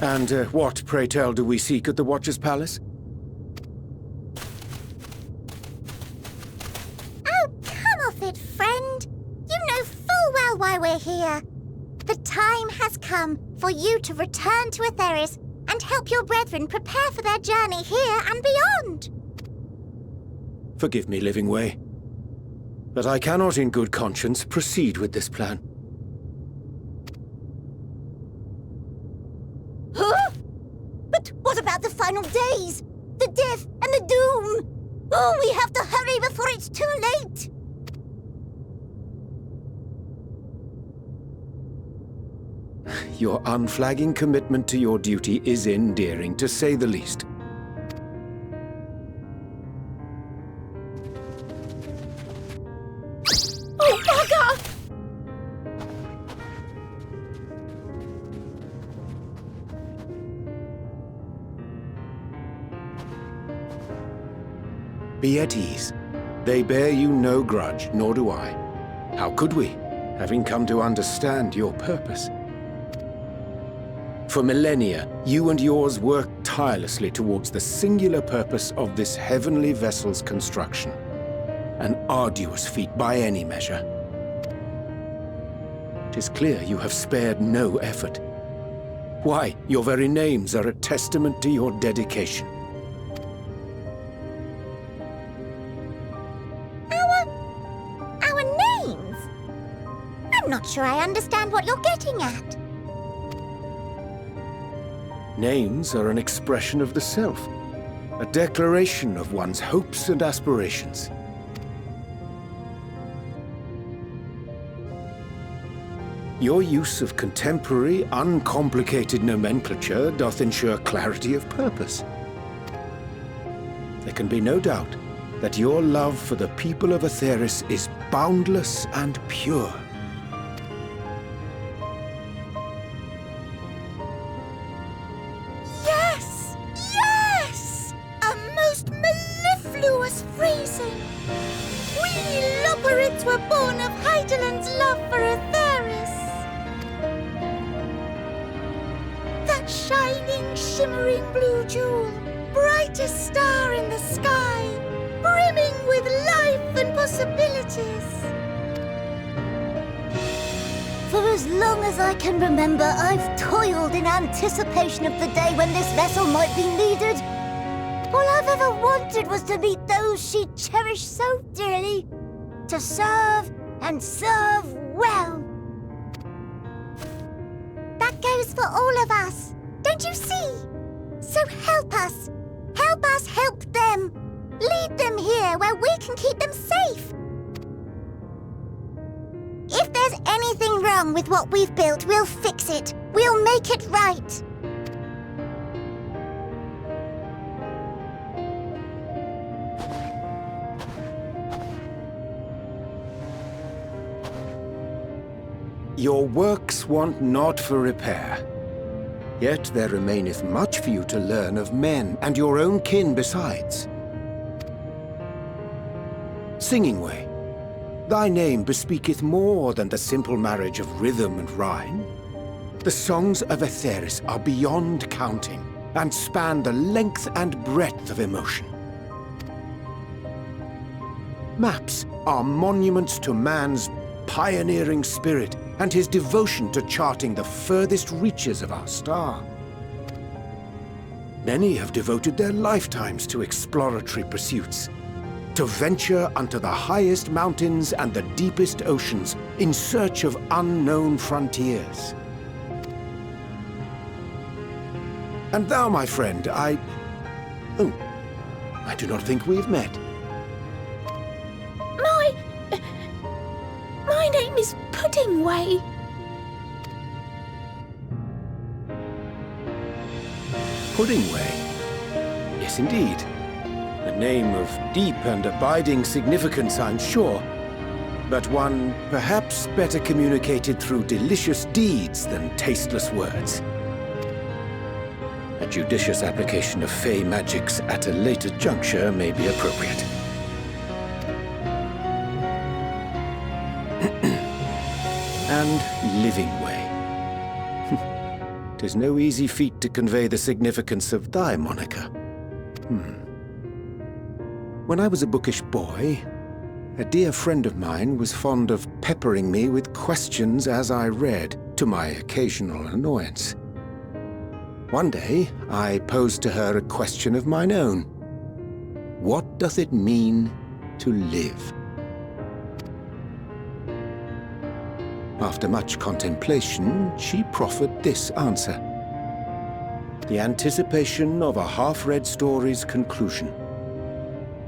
And what, pray tell, do we seek at the Watcher's Palace? Oh, come off it, friend. You know full well why we're here. The time has come for you to return to Aetheris and help your brethren prepare for their journey here and beyond. Forgive me, Livingway, but I cannot in good conscience proceed with this plan. Huh? But what about the final days? The death and the doom? Oh, we have to hurry before it's too late! Your unflagging commitment to your duty is endearing, to say the least. Oh, bugger! Be at ease. They bear you no grudge, nor do I. How could we, having come to understand your purpose? For millennia, you and yours worked tirelessly towards the singular purpose of this heavenly vessel's construction. An arduous feat by any measure. 'Tis clear you have spared no effort. Why, your very names are a testament to your dedication. Our names? I'm not sure I understand what you're getting at. Names are an expression of the self, a declaration of one's hopes and aspirations. Your use of contemporary, uncomplicated nomenclature doth ensure clarity of purpose. There can be no doubt that your love for the people of Aetheris is boundless and pure. Yes! Yes! A most mellifluous phrasing! We Loporrits were born of Hydaelyn's love for Aetheris. That shining, shimmering blue jewel, brightest star in the sky, brimming with life and possibilities. For as long as I can remember, I've toiled in anticipation of the day when this vessel might be needed. All I've ever wanted was to meet those she cherished so dearly, to serve and serve well. That goes for all of us, don't you see? So help us. Help us help them. Lead them here where we can keep them safe. If there's anything wrong with what we've built, we'll fix it. We'll make it right. Your works want not for repair. Yet there remaineth much for you to learn of men, and your own kin besides. Singingway, thy name bespeaketh more than the simple marriage of rhythm and rhyme. The songs of Aetheris are beyond counting, and span the length and breadth of emotion. Maps are monuments to man's pioneering spirit, and his devotion to charting the furthest reaches of our star. Many have devoted their lifetimes to exploratory pursuits, to venture unto the highest mountains and the deepest oceans in search of unknown frontiers. And thou, my friend, I do not think we have met. My name is Puddingway. Puddingway? Yes, indeed. A name of deep and abiding significance, I'm sure, but one perhaps better communicated through delicious deeds than tasteless words. A judicious application of fey magics at a later juncture may be appropriate. And Livingway. 'Tis no easy feat to convey the significance of thy moniker. When I was a bookish boy, a dear friend of mine was fond of peppering me with questions as I read, to my occasional annoyance. One day, I posed to her a question of mine own. What doth it mean to live? After much contemplation, she proffered this answer. The anticipation of a half-read story's conclusion.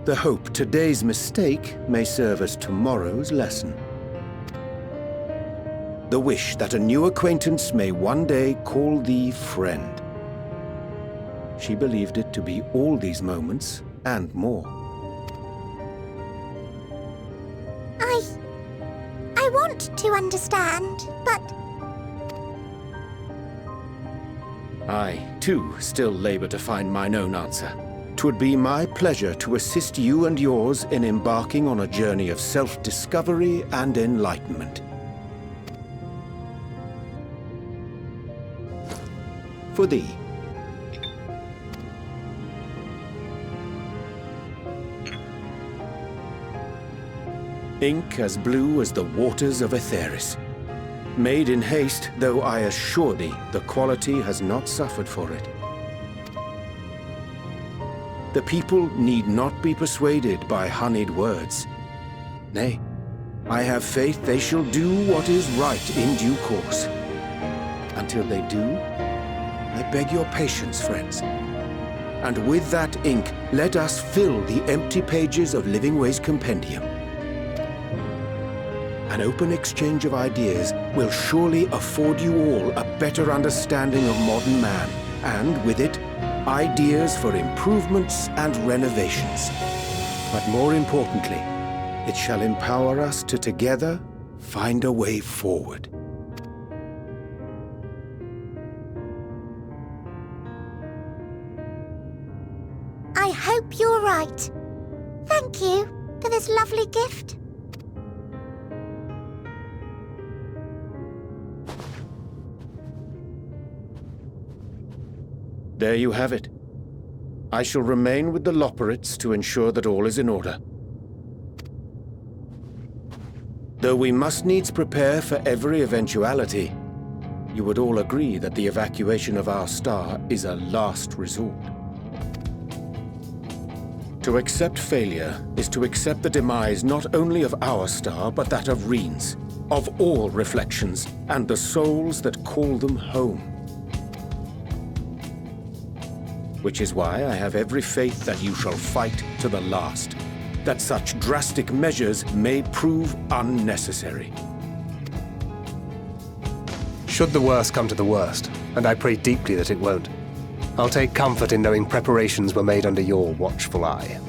The hope today's mistake may serve as tomorrow's lesson. The wish that a new acquaintance may one day call thee friend. She believed it to be all these moments and more. I want to understand, but... I, too, still labour to find mine own answer. 'Twould be my pleasure to assist you and yours in embarking on a journey of self-discovery and enlightenment. For thee. Ink as blue as the waters of Aetheris. Made in haste, though I assure thee, the quality has not suffered for it. The people need not be persuaded by honeyed words. Nay, I have faith they shall do what is right in due course. Until they do, I beg your patience, friends. And with that ink, let us fill the empty pages of Livingway's compendium. An open exchange of ideas will surely afford you all a better understanding of modern man, and with it, ideas for improvements and renovations. But more importantly, it shall empower us to together find a way forward. I hope you're right. Thank you for this lovely gift. There you have it. I shall remain with the Loporrits to ensure that all is in order. Though we must needs prepare for every eventuality, you would all agree that the evacuation of our star is a last resort. To accept failure is to accept the demise not only of our star, but that of Reen's, of all reflections, and the souls that call them home. Which is why I have every faith that you shall fight to the last, that such drastic measures may prove unnecessary. Should the worst come to the worst, and I pray deeply that it won't, I'll take comfort in knowing preparations were made under your watchful eye.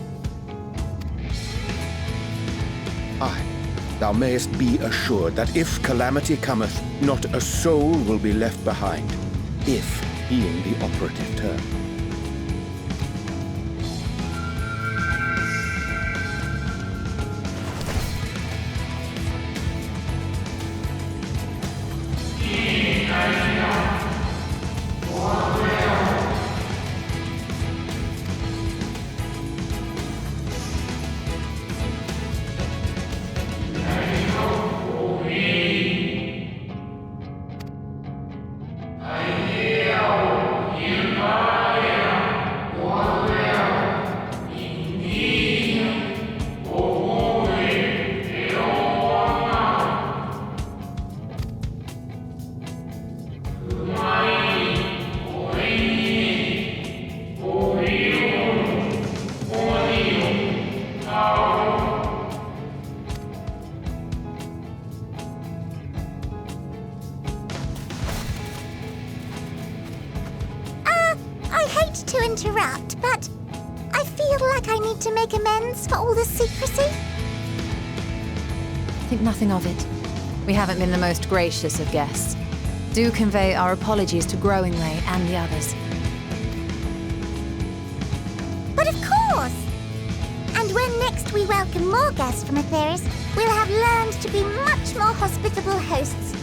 Aye, thou mayest be assured that if calamity cometh, not a soul will be left behind, if being the operative term. To interrupt, but I feel like I need to make amends for all the secrecy. Think nothing of it. We haven't been the most gracious of guests. Do convey our apologies to Growingway and the others. But of course! And when next we welcome more guests from Aetheris, we'll have learned to be much more hospitable hosts.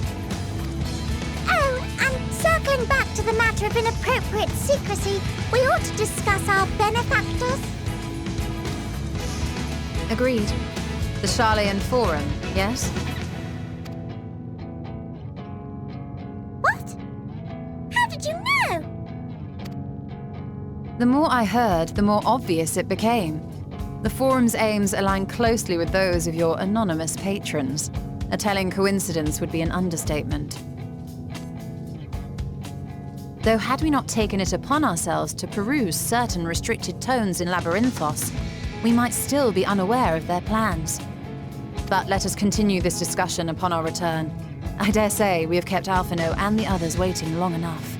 Oh, and so Circling back to the matter of inappropriate secrecy, we ought to discuss our benefactors. Agreed. The Sharlayan Forum, yes? What? How did you know? The more I heard, the more obvious it became. The Forum's aims align closely with those of your anonymous patrons. A telling coincidence would be an understatement. Though had we not taken it upon ourselves to peruse certain restricted tones in Labyrinthos, we might still be unaware of their plans. But let us continue this discussion upon our return. I dare say we have kept Alphino and the others waiting long enough.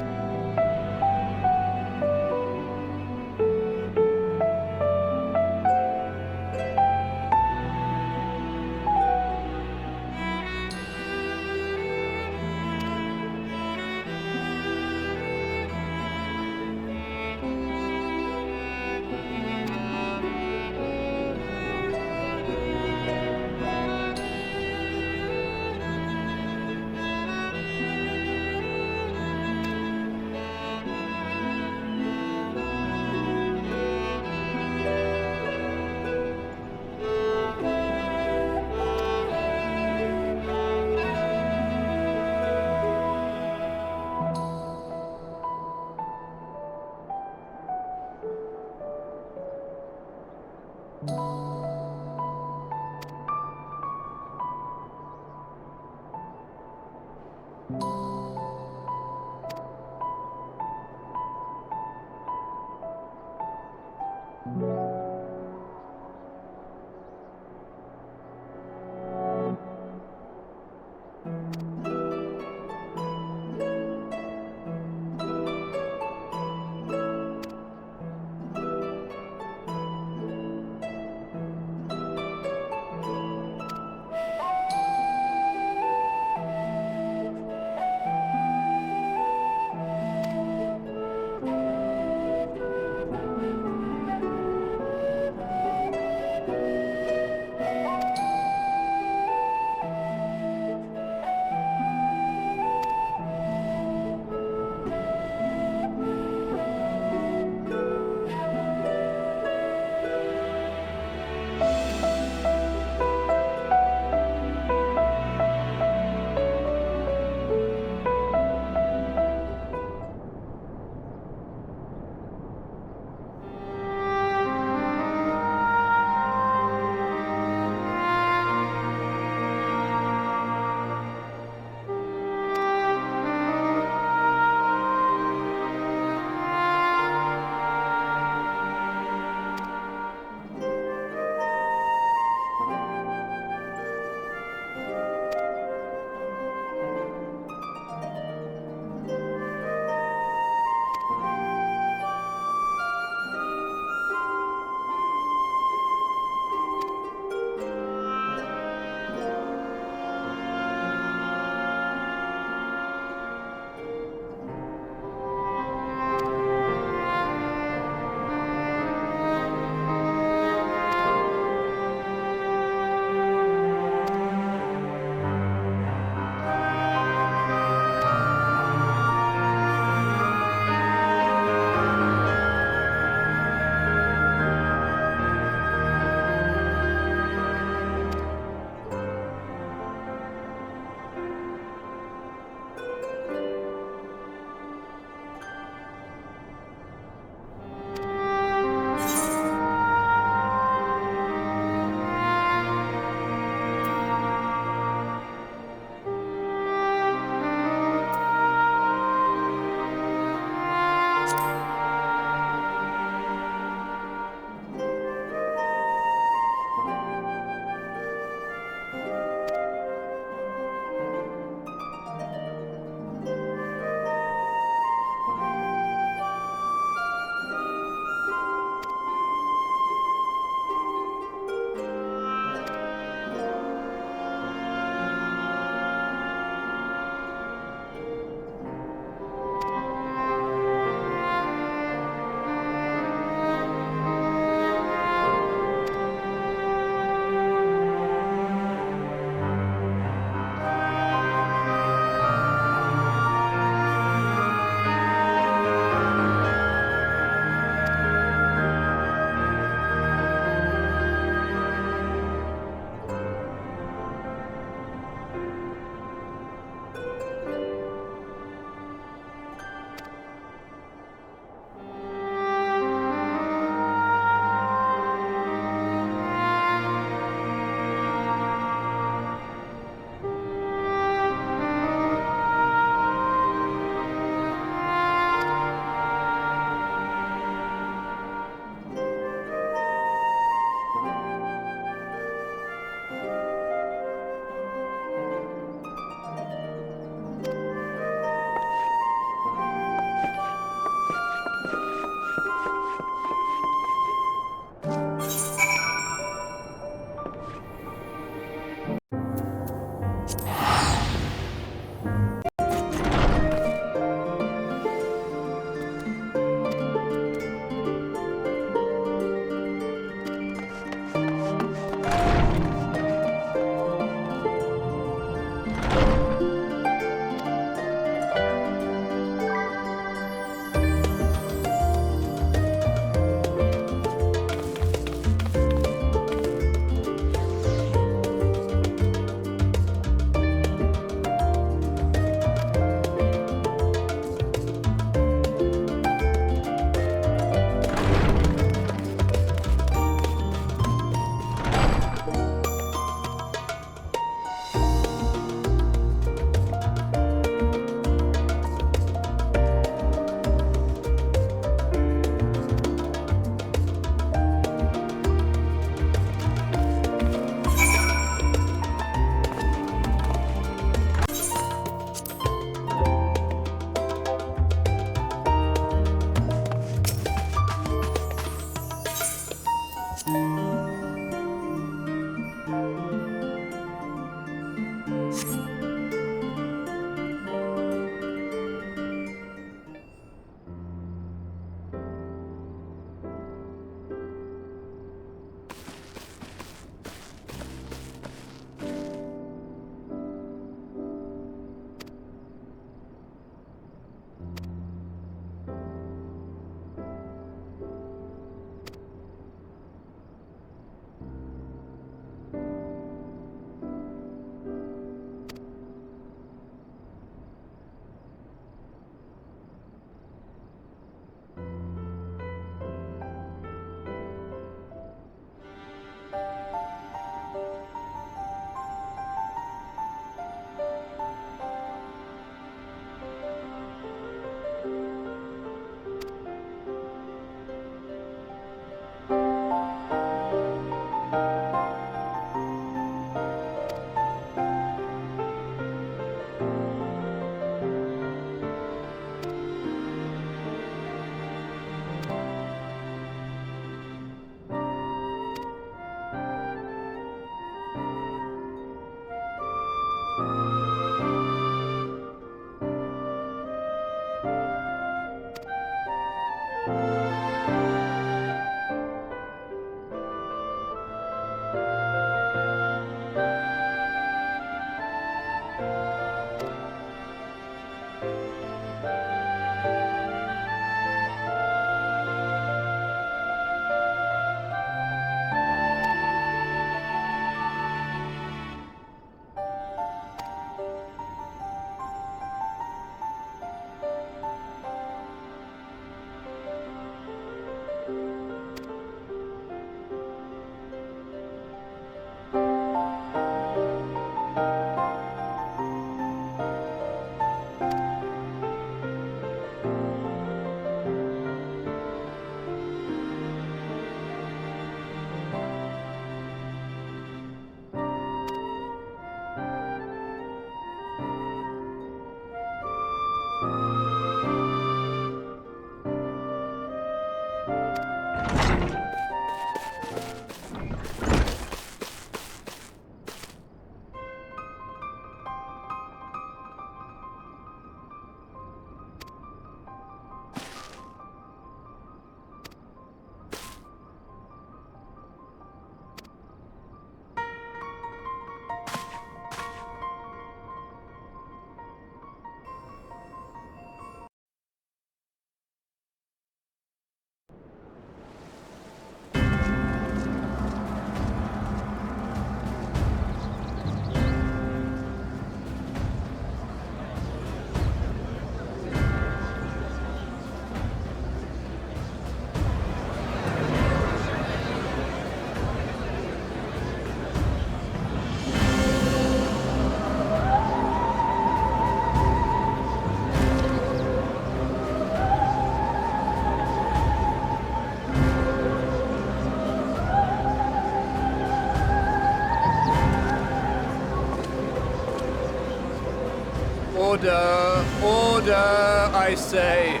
Order! Order, I say!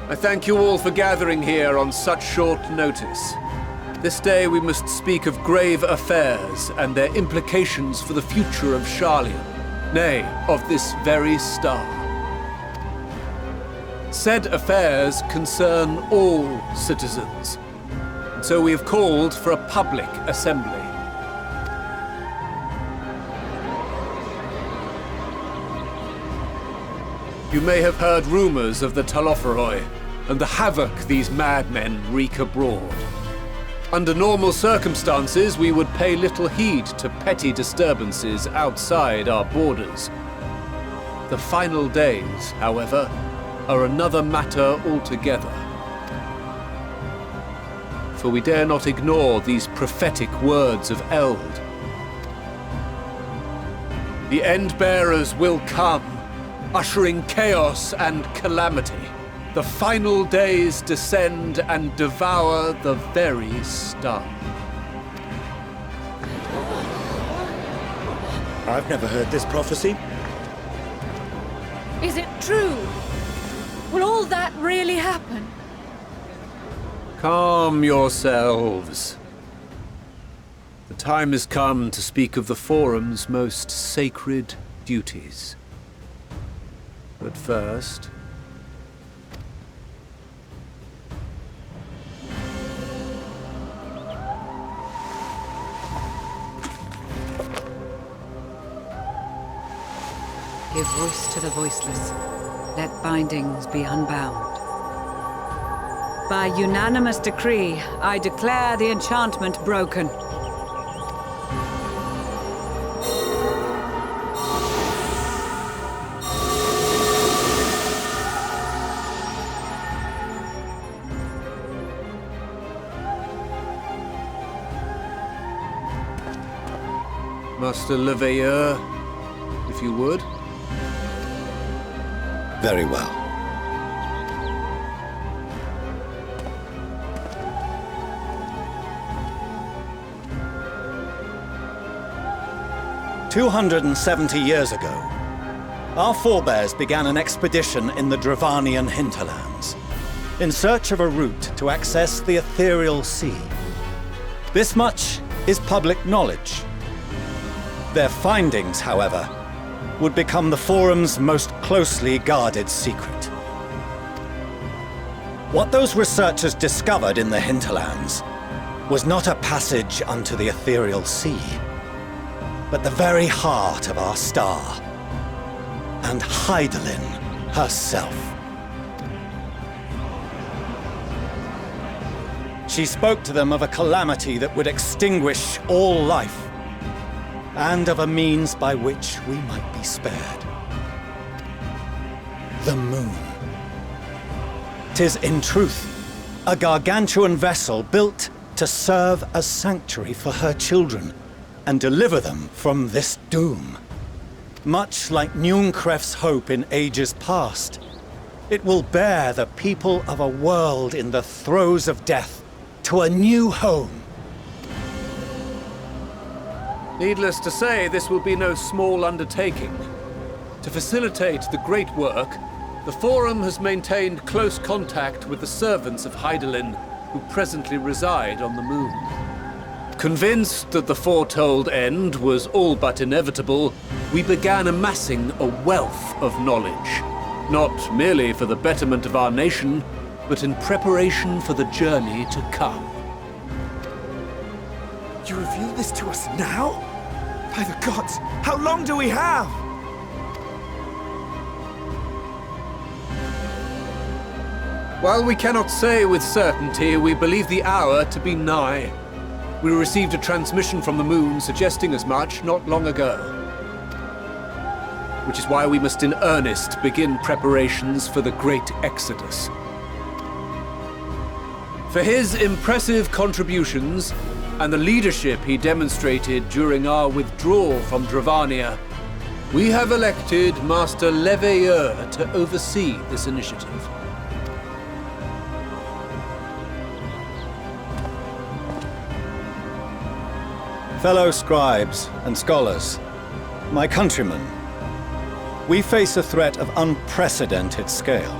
I thank you all for gathering here on such short notice. This day we must speak of grave affairs and their implications for the future of Sharlayan, nay, of this very star. Said affairs concern all citizens, and so we have called for a public assembly. You may have heard rumors of the Loporrits and the havoc these madmen wreak abroad. Under normal circumstances, we would pay little heed to petty disturbances outside our borders. The final days, however, are another matter altogether. For we dare not ignore these prophetic words of Eld. The End-bearers will come, ushering chaos and calamity. The final days descend and devour the very star. I've never heard this prophecy. Is it true? Will all that really happen? Calm yourselves. The time has come to speak of the Forum's most sacred duties. But first... Give voice to the voiceless. Let bindings be unbound. By unanimous decree, I declare the enchantment broken. Master Leveilleur, if you would. Very well. "270 years ago, our forebears began an expedition in the Dravanian hinterlands, in search of a route to access the ethereal sea. This much is public knowledge. Their findings, however, would become the Forum's most closely guarded secret. What those researchers discovered in the hinterlands was not a passage unto the ethereal sea, but the very heart of our star, and Hydaelyn herself. She spoke to them of a calamity that would extinguish all life, and of a means by which we might be spared. The moon. 'Tis in truth a gargantuan vessel built to serve as sanctuary for her children and deliver them from this doom. Much like Nunkref's hope in ages past, it will bear the people of a world in the throes of death to a new home. Needless to say, this will be no small undertaking. To facilitate the great work, the Forum has maintained close contact with the servants of Hydaelyn, who presently reside on the moon. Convinced that the foretold end was all but inevitable, we began amassing a wealth of knowledge, not merely for the betterment of our nation, but in preparation for the journey to come. You reveal this to us now? By the gods, how long do we have? While we cannot say with certainty, we believe the hour to be nigh. We received a transmission from the moon suggesting as much not long ago. Which is why we must in earnest begin preparations for the great exodus. For his impressive contributions, and the leadership he demonstrated during our withdrawal from Dravania, we have elected Master Leveilleur to oversee this initiative. Fellow scribes and scholars, my countrymen, we face a threat of unprecedented scale.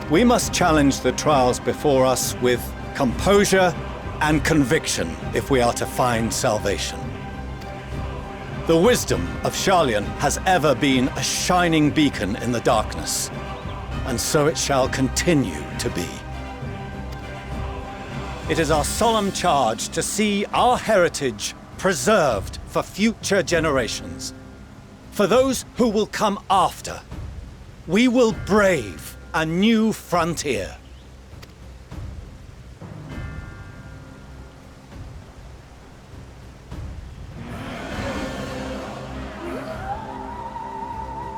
We must challenge the trials before us with composure and conviction if we are to find salvation. The wisdom of Sharlayan has ever been a shining beacon in the darkness, and so it shall continue to be. It is our solemn charge to see our heritage preserved for future generations. For those who will come after, we will brave a new frontier.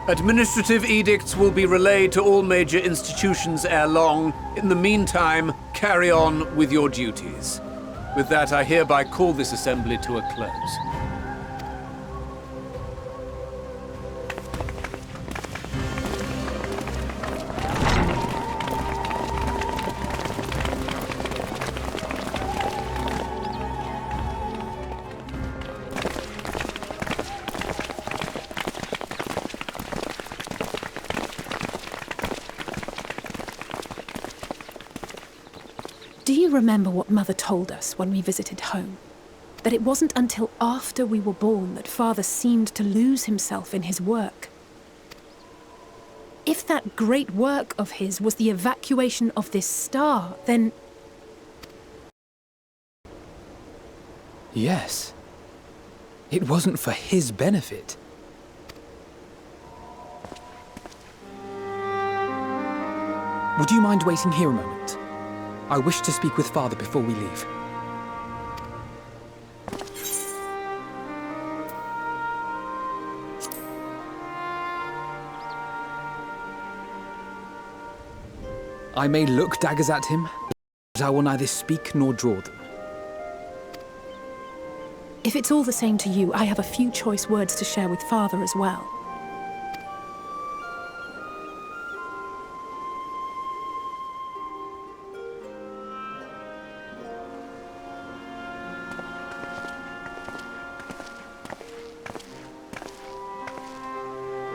Administrative edicts will be relayed to all major institutions ere long. In the meantime, carry on with your duties. With that, I hereby call this assembly to a close. Do you remember what Mother told us when we visited home? That it wasn't until after we were born that Father seemed to lose himself in his work. If that great work of his was the evacuation of this star, then... Yes. It wasn't for his benefit. Would you mind waiting here a moment? I wish to speak with Father before we leave. I may look daggers at him, but I will neither speak nor draw them. If it's all the same to you, I have a few choice words to share with Father as well.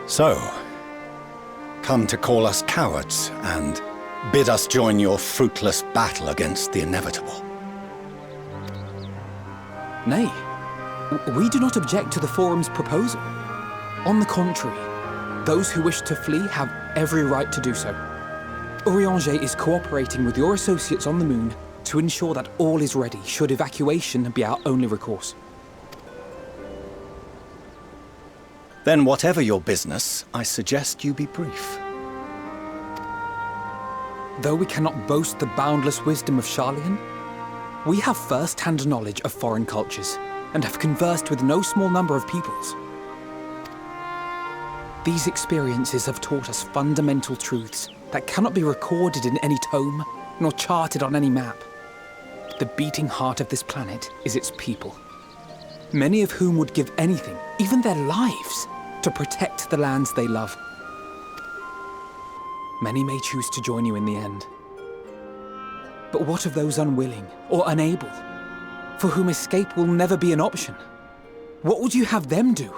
So, come to call us cowards and bid us join your fruitless battle against the inevitable. Nay, we do not object to the Forum's proposal. On the contrary, those who wish to flee have every right to do so. Urianger is cooperating with your associates on the moon to ensure that all is ready should evacuation be our only recourse. Then whatever your business, I suggest you be brief. Though we cannot boast the boundless wisdom of Sharlayan, we have first-hand knowledge of foreign cultures, and have conversed with no small number of peoples. These experiences have taught us fundamental truths that cannot be recorded in any tome, nor charted on any map. The beating heart of this planet is its people, many of whom would give anything, even their lives, to protect the lands they love. Many may choose to join you in the end. But what of those unwilling or unable, for whom escape will never be an option? What would you have them do?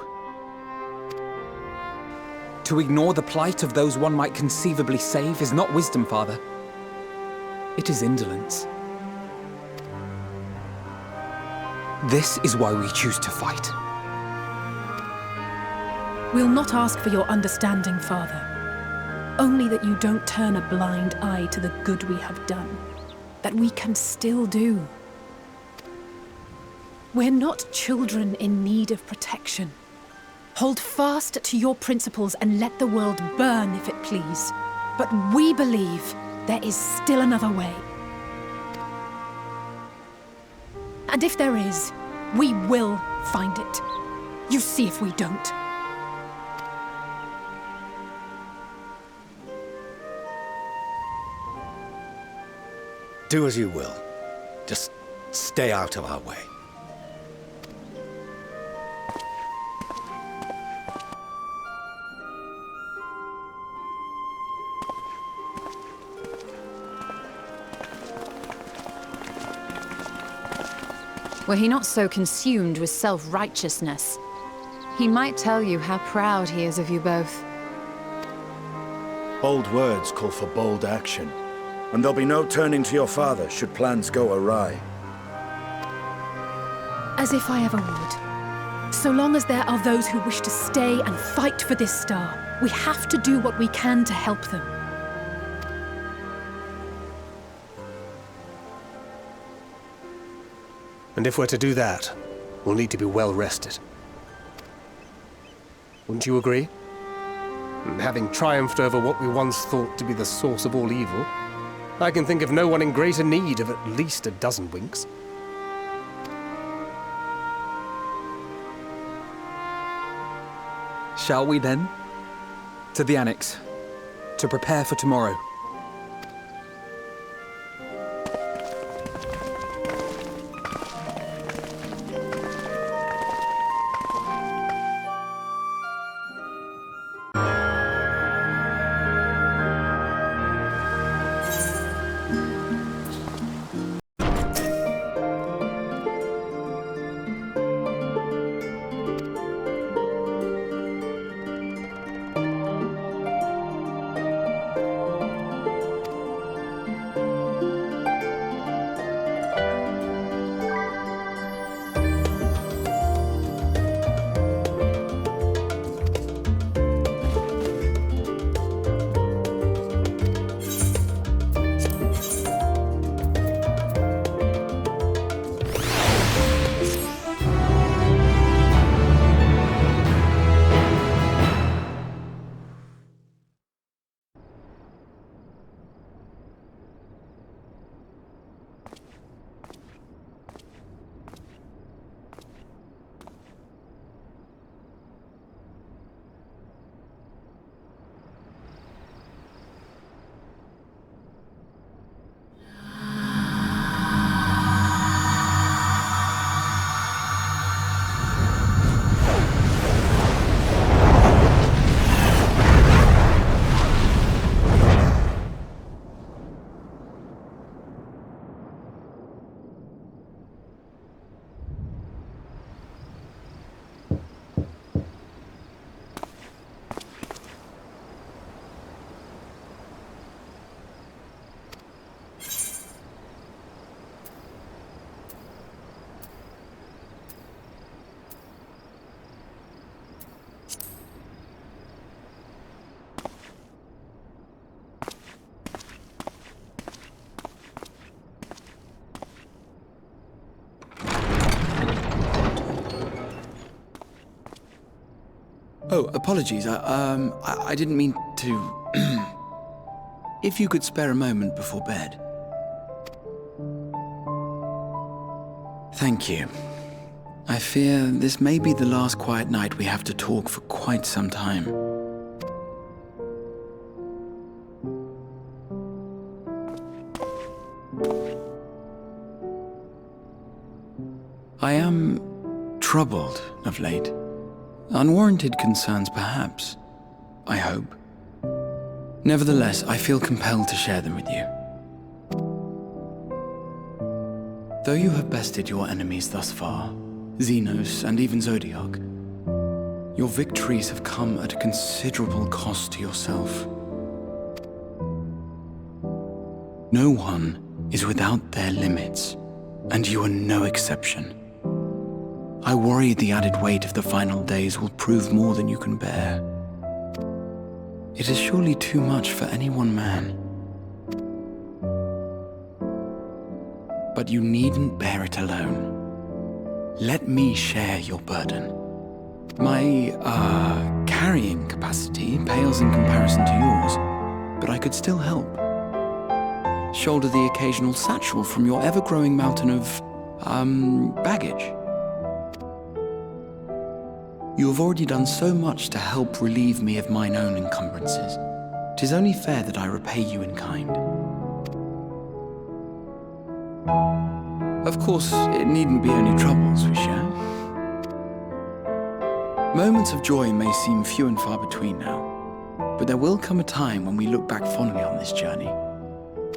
To ignore the plight of those one might conceivably save is not wisdom, Father. It is indolence. This is why we choose to fight. We'll not ask for your understanding, Father. Only that you don't turn a blind eye to the good we have done, that we can still do. We're not children in need of protection. Hold fast to your principles and let the world burn if it please. But we believe there is still another way. And if there is, we will find it. You see if we don't. Do as you will. Just stay out of our way. Were he not so consumed with self-righteousness, he might tell you how proud he is of you both. Bold words call for bold action. And there'll be no turning to your father should plans go awry. As if I ever would. So long as there are those who wish to stay and fight for this star, we have to do what we can to help them. And if we're to do that, we'll need to be well rested. Wouldn't you agree? And having triumphed over what we once thought to be the source of all evil, I can think of no one in greater need of at least a dozen winks. Shall we then? To the Annex, to prepare for tomorrow. Oh, apologies. I didn't mean to... If you could spare a moment before bed. Thank you. I fear this may be the last quiet night we have to talk for quite some time. I am troubled of late. Unwarranted concerns, perhaps. I hope. Nevertheless, I feel compelled to share them with you. Though you have bested your enemies thus far, Xenos and even Zodiac, your victories have come at a considerable cost to yourself. No one is without their limits, and you are no exception. I worry the added weight of the final days will prove more than you can bear. It is surely too much for any one man. But you needn't bear it alone. Let me share your burden. My, carrying capacity pales in comparison to yours, but I could still help. Shoulder the occasional satchel from your ever-growing mountain of, baggage. You have already done so much to help relieve me of mine own encumbrances. 'Tis only fair that I repay you in kind. Of course, it needn't be only troubles we share. Moments of joy may seem few and far between now, but there will come a time when we look back fondly on this journey.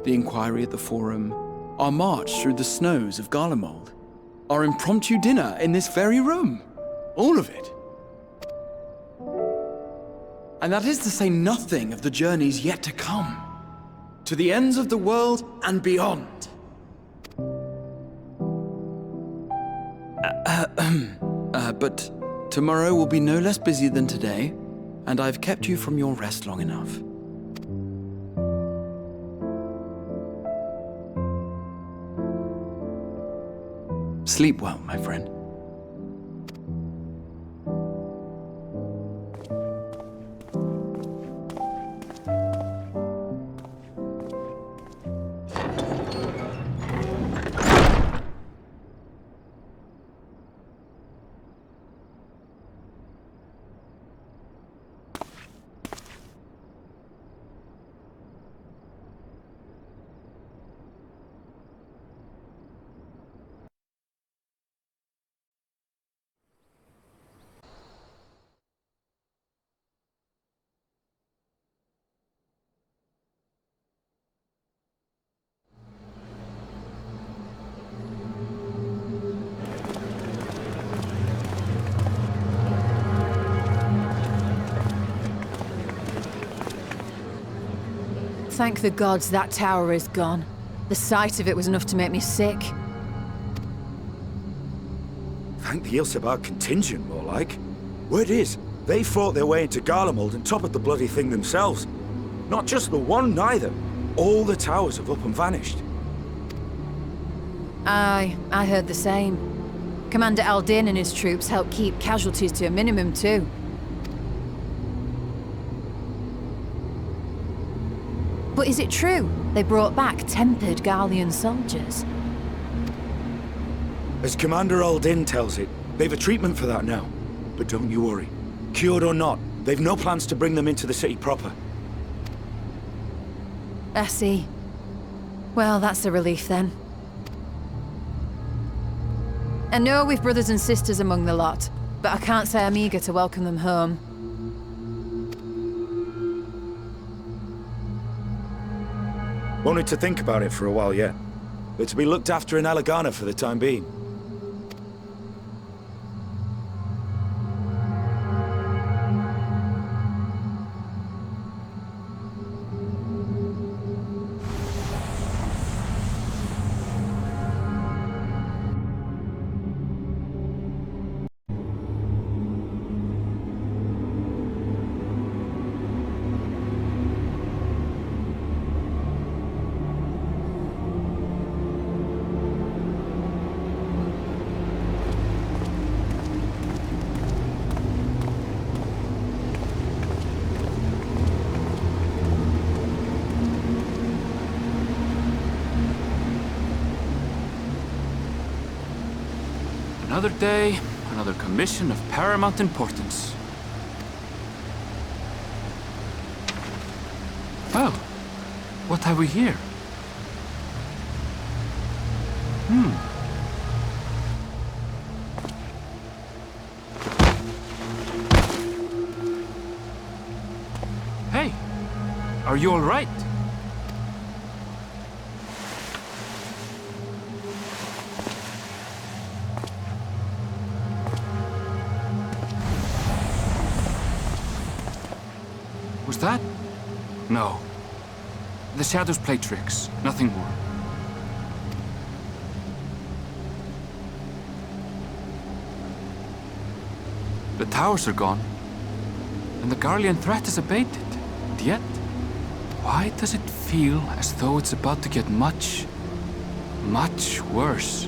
The inquiry at the Forum, our march through the snows of Garlemald, Our impromptu dinner in this very room. All of it. And that is to say nothing of the journeys yet to come. To the ends of the world and beyond. But tomorrow will be no less busy than today, and I've kept you from your rest long enough. Sleep well, my friend. Thank the gods that tower is gone. The sight of it was enough to make me sick. Thank the Ilsebar contingent, more like. Word is, they fought their way into Garlemald and toppled the bloody thing themselves. Not just the one, neither. All the towers have up and vanished. Aye, I heard the same. Commander Aldin and his troops helped keep casualties to a minimum, too. But is it true they brought back tempered Garlean soldiers? As Commander Aldin tells it, they've a treatment for that now. But don't you worry. Cured or not, they've no plans to bring them into the city proper. I see. Well, that's a relief then. I know we've brothers and sisters among the lot, but I can't say I'm eager to welcome them home. Wanted to think about it for a while yet. They're to be looked after in Alagana for the time being. Another day, another commission of paramount importance. Oh, what have we here? Hey, are you all right? Was that? No. The shadows play tricks, nothing more. The towers are gone, and the Garlean threat is abated. And yet, why does it feel as though it's about to get much, much worse?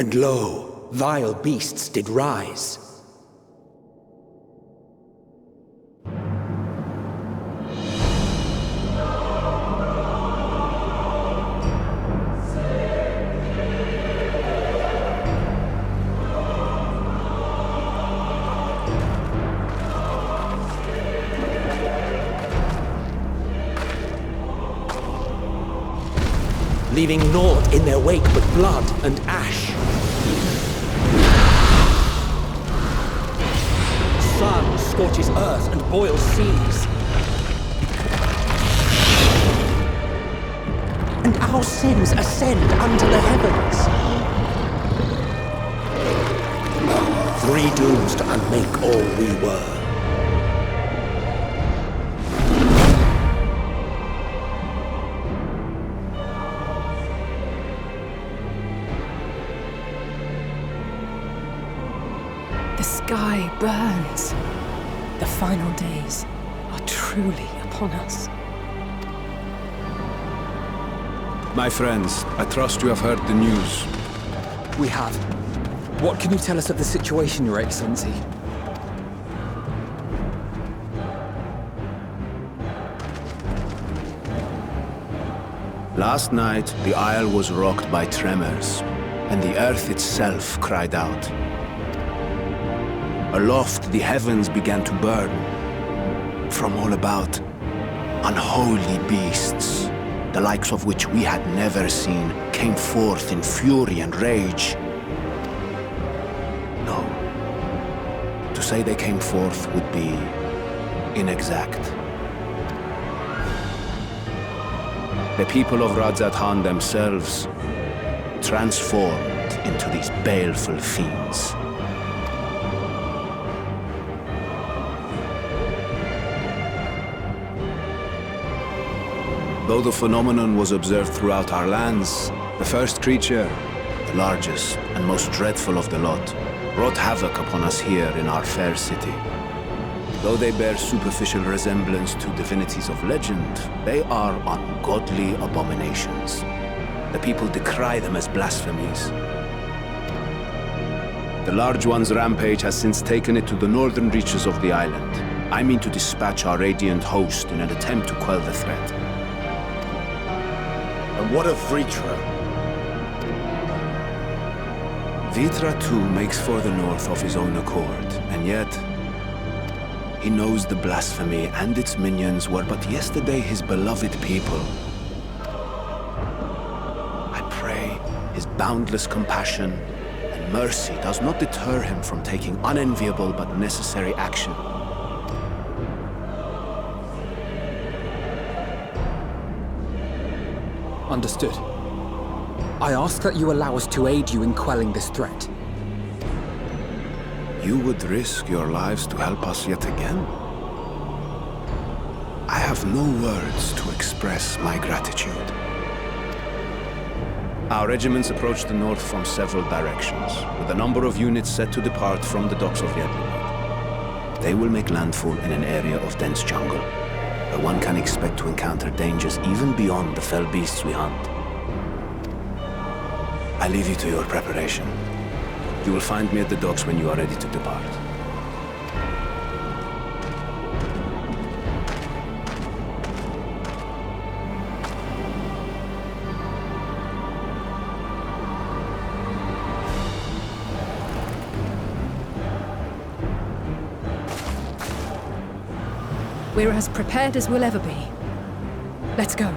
And lo, vile beasts did rise. Leaving naught in their wake but blood and ash. Sun scorches earth and boils seas. And our sins ascend unto the heavens. Three dooms to unmake all we were. The sky burns. The final days. are truly upon us. My friends, I trust you have heard the news. We have. What can you tell us of the situation, Your Excellency? Last night, the Isle was rocked by tremors, and the earth itself cried out. Aloft, the heavens began to burn. From all about, unholy beasts, the likes of which we had never seen, came forth in fury and rage. No. To say they came forth would be inexact. The people of Radzat-Han themselves transformed into these baleful fiends. Though the phenomenon was observed throughout our lands, the first creature, the largest and most dreadful of the lot, wrought havoc upon us here in our fair city. Though they bear superficial resemblance to divinities of legend, they are ungodly abominations. The people decry them as blasphemies. The Large One's rampage has since taken it to the northern reaches of the island. I mean to dispatch our radiant host in an attempt to quell the threat. And what of Vritra? Vritra too makes for the north of his own accord, and yet he knows the blasphemy and its minions were but yesterday his beloved people. I pray his boundless compassion and mercy does not deter him from taking unenviable but necessary action. Understood. I ask that you allow us to aid you in quelling this threat. You would risk your lives to help us yet again? I have no words to express my gratitude. Our regiments approach the north from several directions, with a number of units set to depart from the docks of Livingway. They will make landfall in an area of dense jungle, where one can expect to encounter dangers even beyond the fell beasts we hunt. I leave you to your preparation. You will find me at the docks when you are ready to depart. We're as prepared as we'll ever be. Let's go.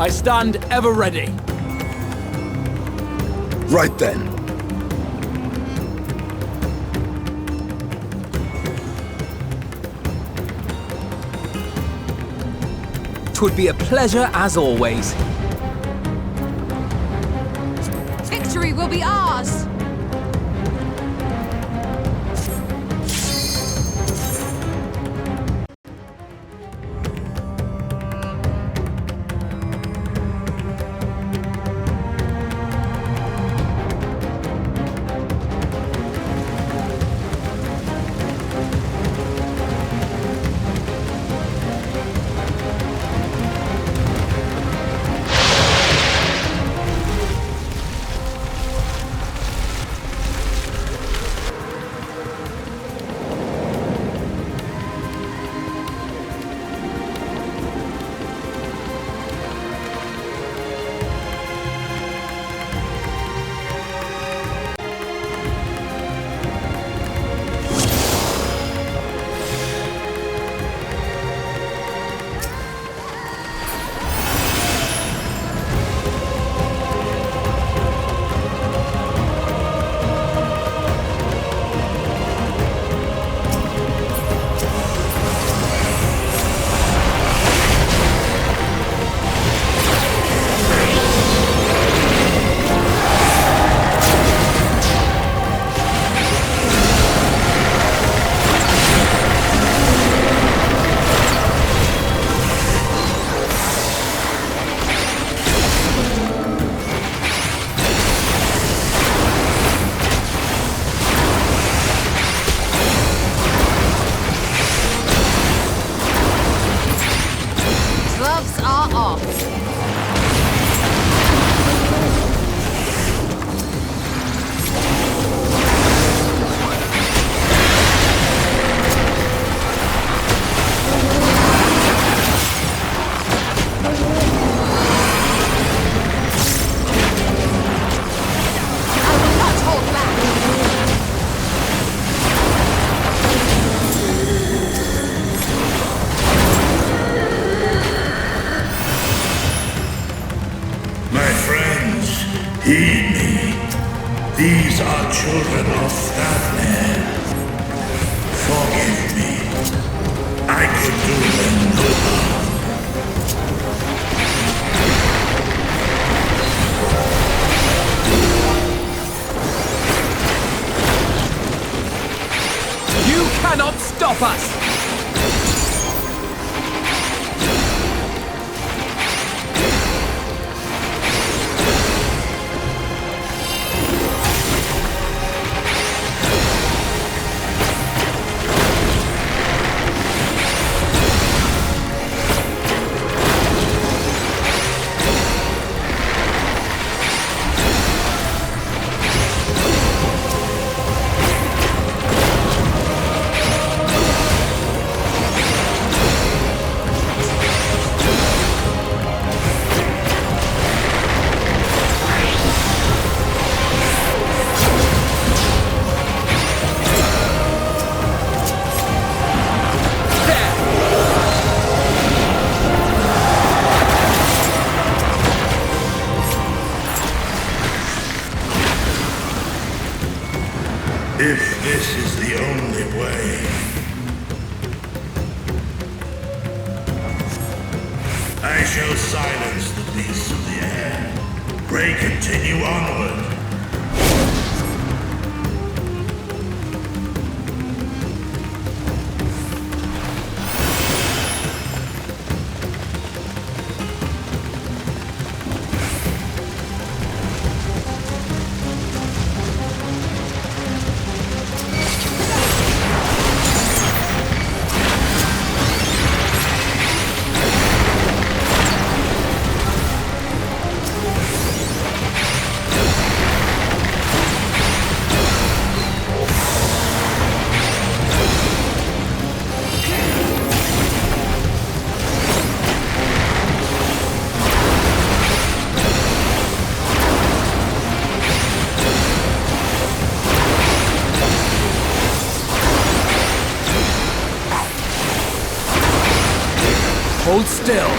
I stand ever ready. Right then. It would be a pleasure as always. Victory will be ours! Heed me. These are children of Thavnair. Forgive me. I could do them no harm. You cannot stop us! If this is the only way, I shall silence the beasts of the air. Pray continue onward. Hold still.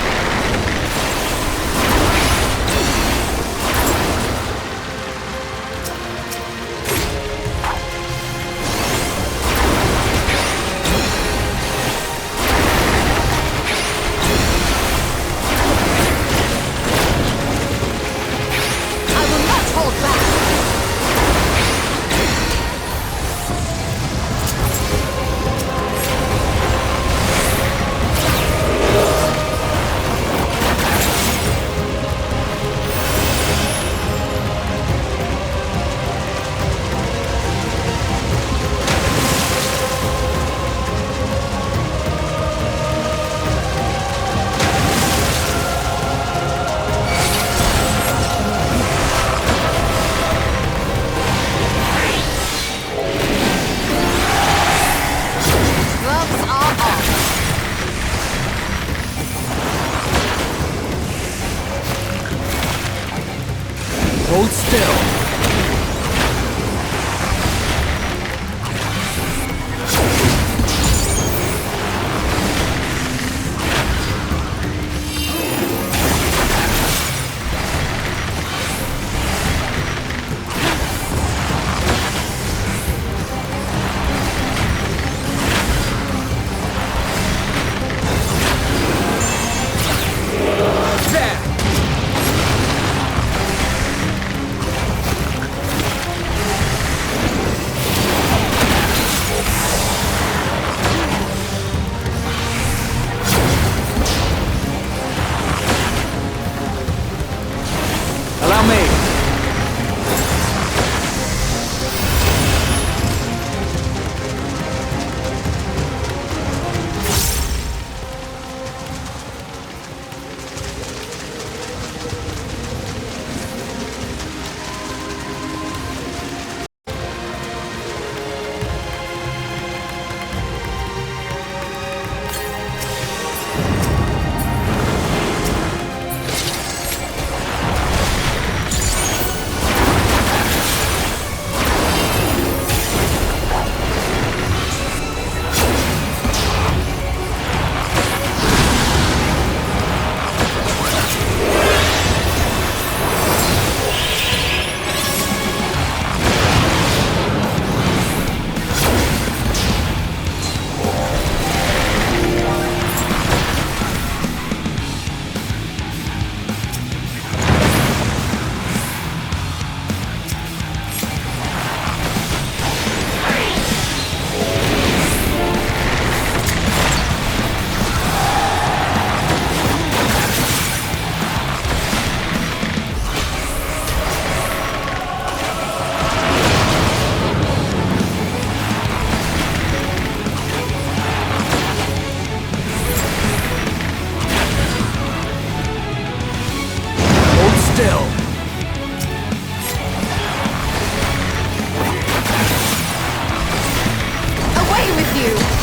still! Away with you!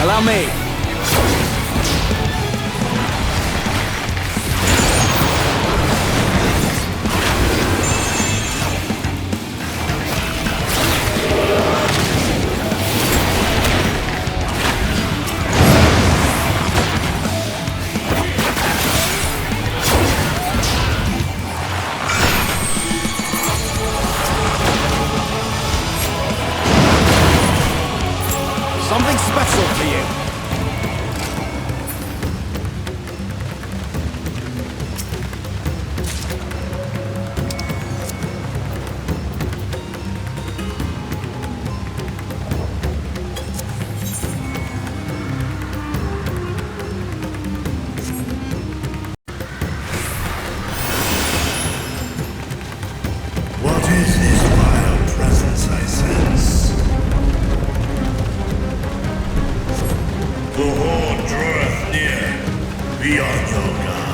Allow me. Something special for you. What is this vile presence I sense? The horde draweth near. Be on your guard.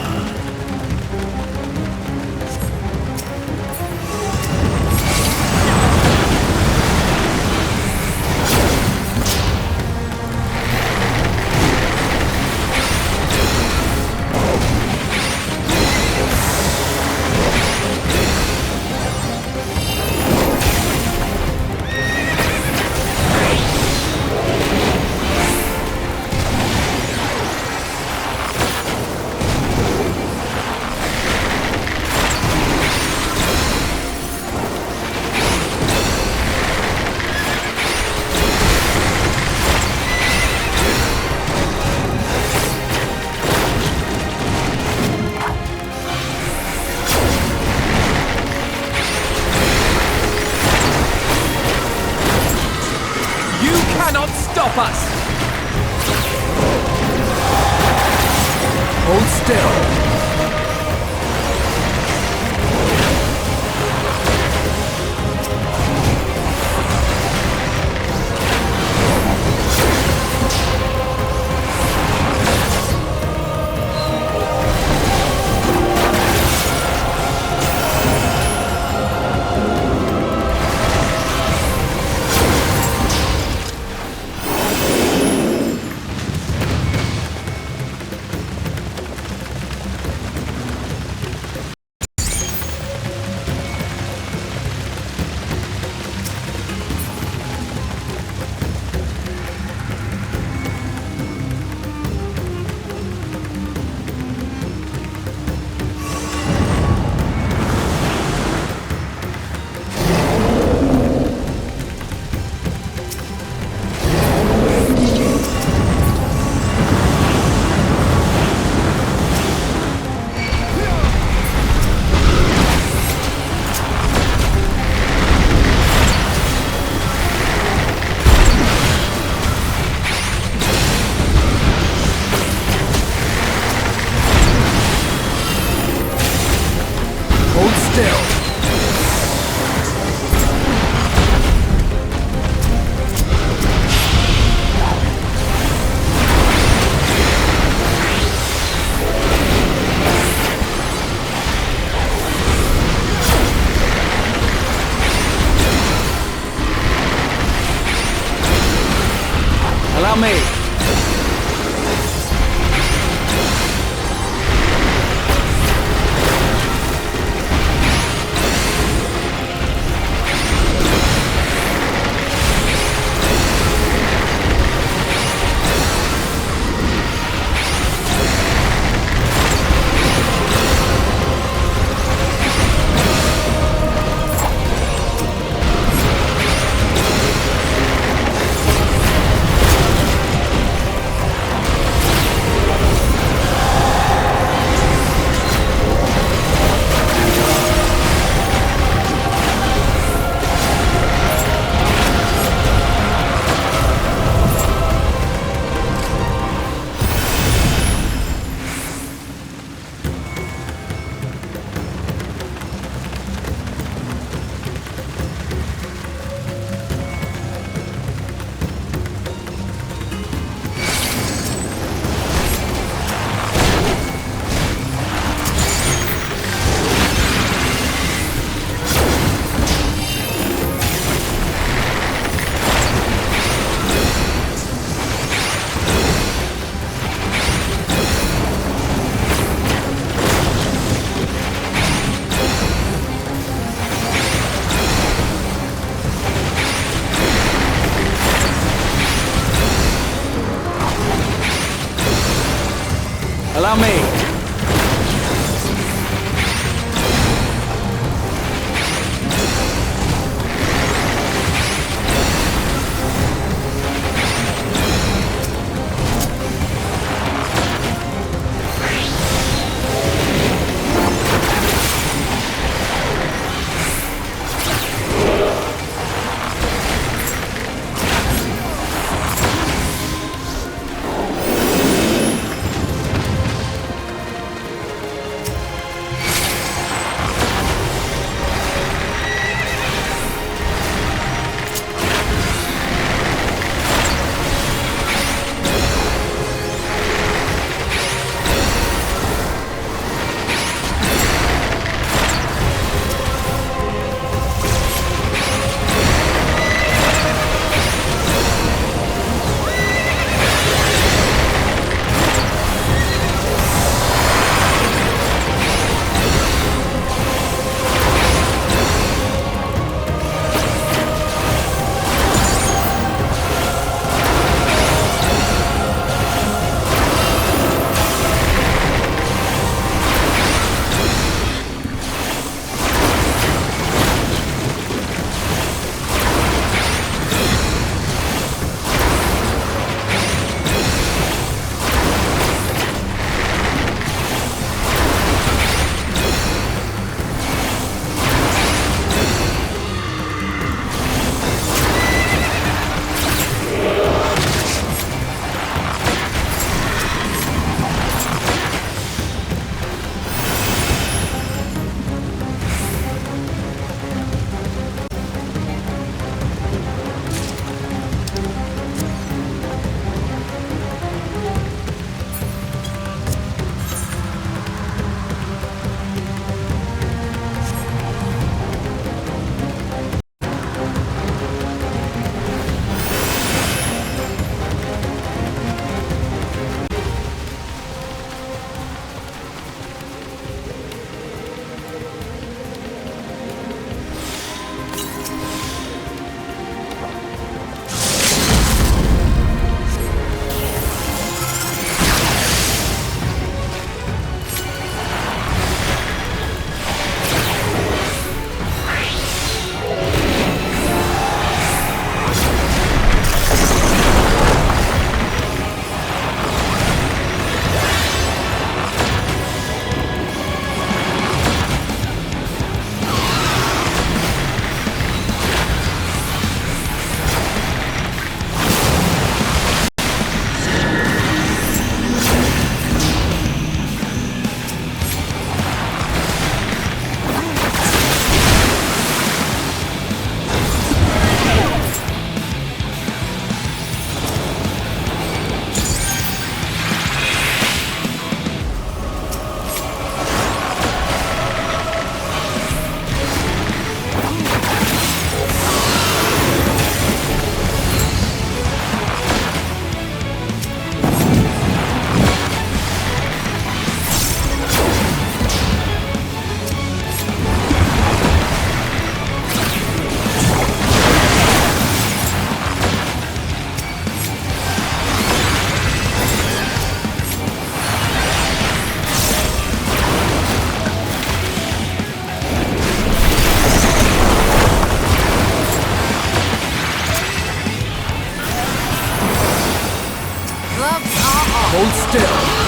Stop us! Hold still. Allow me! Hold still.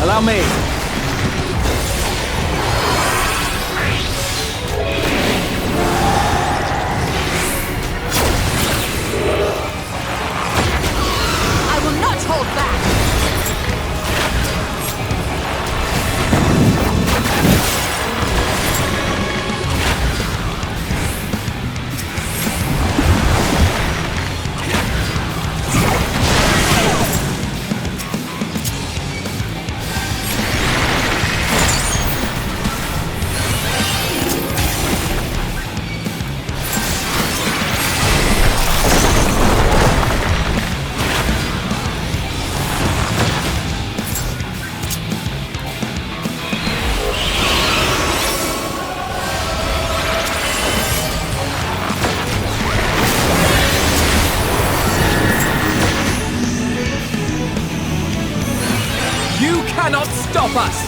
Allow me. I will not hold back. cannot stop us!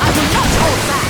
I will not hold back!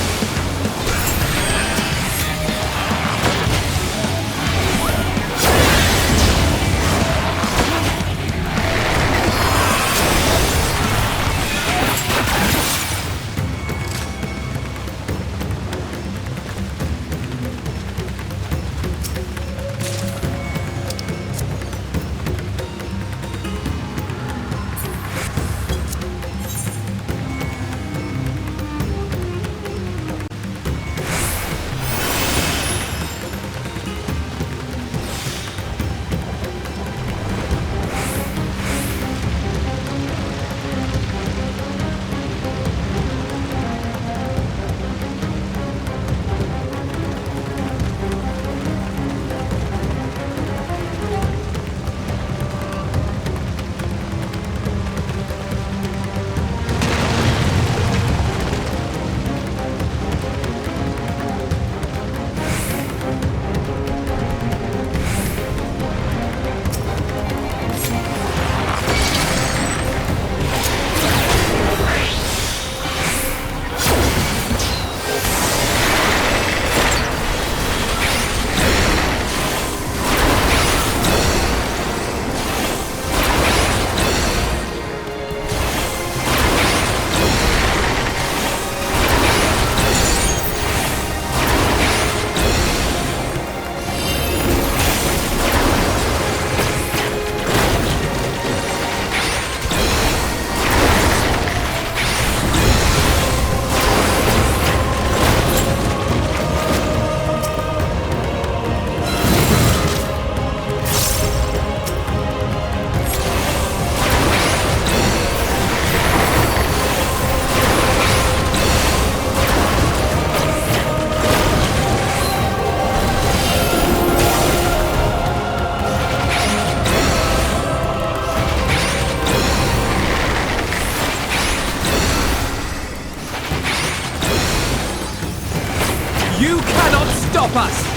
You cannot stop us!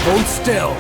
Hold still!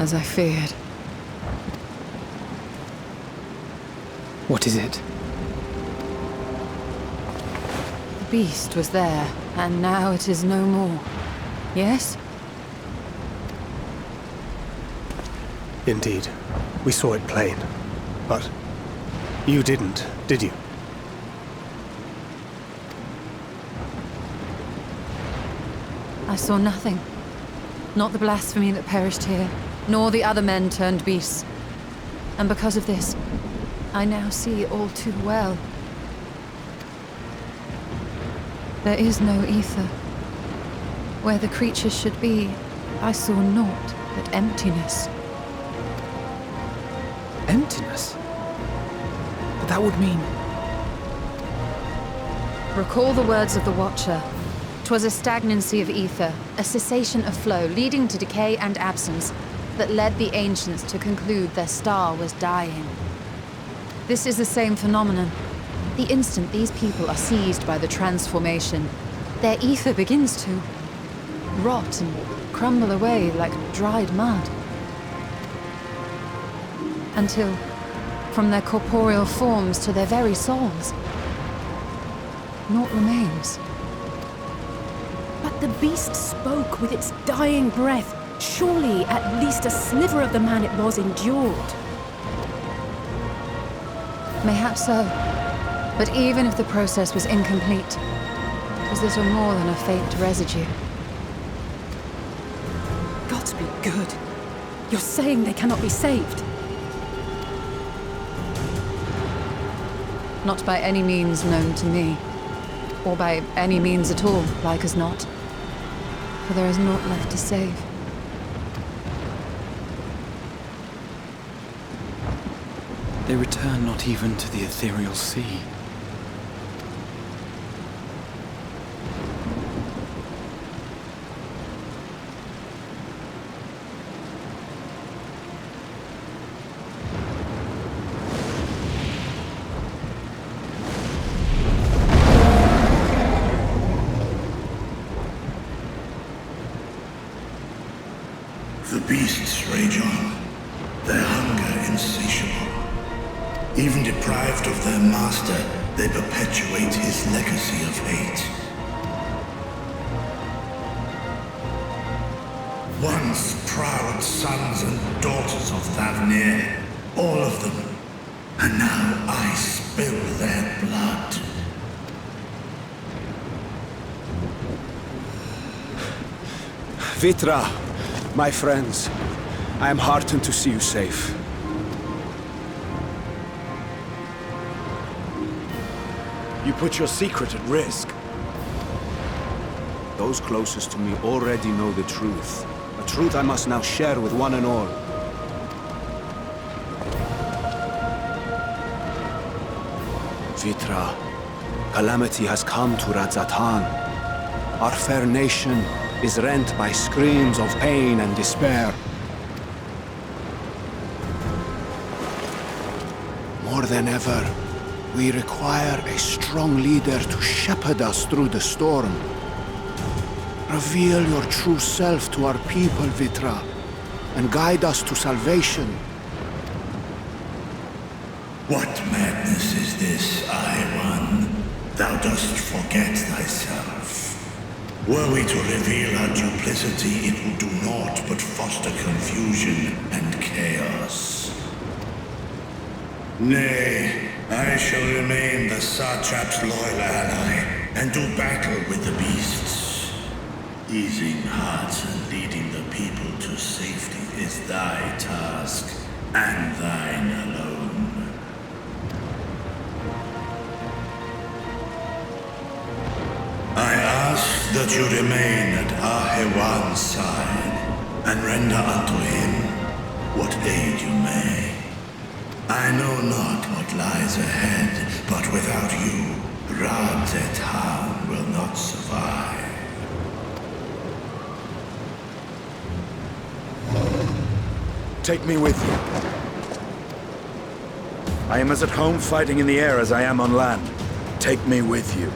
As I feared. What is it? The beast was there, and now it is no more. Yes? Indeed. We saw it plain. But you didn't, did you? I saw nothing. Not the blasphemy that perished here, nor the other men turned beasts. And because of this, I now see all too well. There is no Aether. Where the creatures should be, I saw naught but emptiness. Emptiness? But that would mean... Recall the words of the Watcher. 'Twas a stagnancy of ether, a cessation of flow, leading to decay and absence, that led the ancients to conclude their star was dying. This is the same phenomenon. The instant these people are seized by the transformation, their ether begins to rot and crumble away like dried mud. Until, from their corporeal forms to their very souls, naught remains. But the beast spoke with its dying breath. Surely at least a sliver of the man it was endured. Mayhaps so. But even if the process was incomplete, it was little more than a faint residue. Gods be good. You're saying they cannot be saved? Not by any means known to me. Or by any means at all, like as not. For there is naught left to save. They return not even to the ethereal sea. The beasts rage on, their hunger insatiable. Even deprived of their master, they perpetuate his legacy of hate. Once proud sons and daughters of Thavnair, all of them, and now I spill their blood. Vitra, my friends, I am heartened to see you safe. You put your secret at risk. Those closest to me already know the truth. A truth I must now share with one and all. Vitra, calamity has come to Radzatan. Our fair nation is rent by screams of pain and despair. More than ever, we require a strong leader to shepherd us through the storm. Reveal your true self to our people, Vitra, and guide us to salvation. What madness is this, Ahewann? Thou dost forget thyself. Were we to reveal our duplicity, it will do naught but foster confusion and chaos. Nay, I shall remain the Satrap's loyal ally, and do battle with the beasts. Easing hearts and leading the people to safety is thy task, and thine alone. I ask that you remain at Ahewann's side, and render unto him what aid you may. I know not what lies ahead, but without you, Radzatan will not survive. Take me with you. I am as at home fighting in the air as I am on land. Take me with you.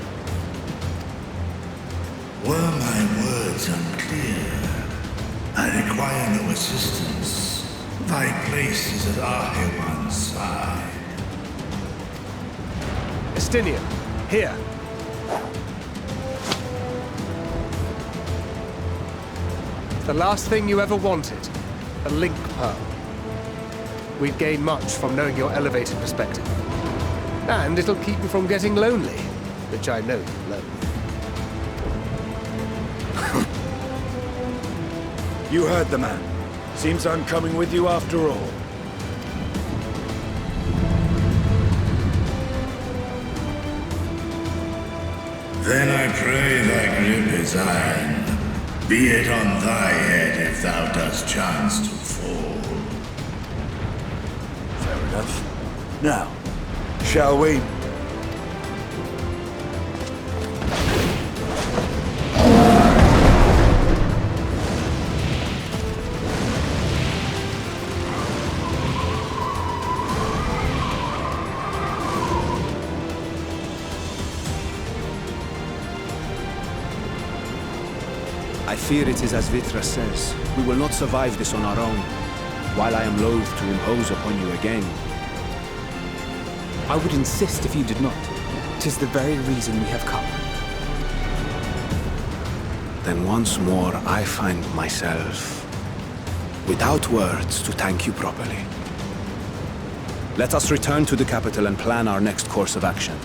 Were my words unclear? I require no assistance. Thy place is at Ahewann's side. Estinian, here. The last thing you ever wanted, a link pearl. We'd gain much from knowing your elevated perspective. And it'll keep you from getting lonely, which I know you love. You heard the man. Seems I'm coming with you after all. Then I pray thy grip is iron. Be it on thy head if thou dost chance to fall. Fair enough. Now, shall we? I fear it is as Vitra says. We will not survive this on our own, while I am loath to impose upon you again. I would insist if you did not. 'Tis the very reason we have come. Then once more I find myself without words to thank you properly. Let us return to the capital and plan our next course of action.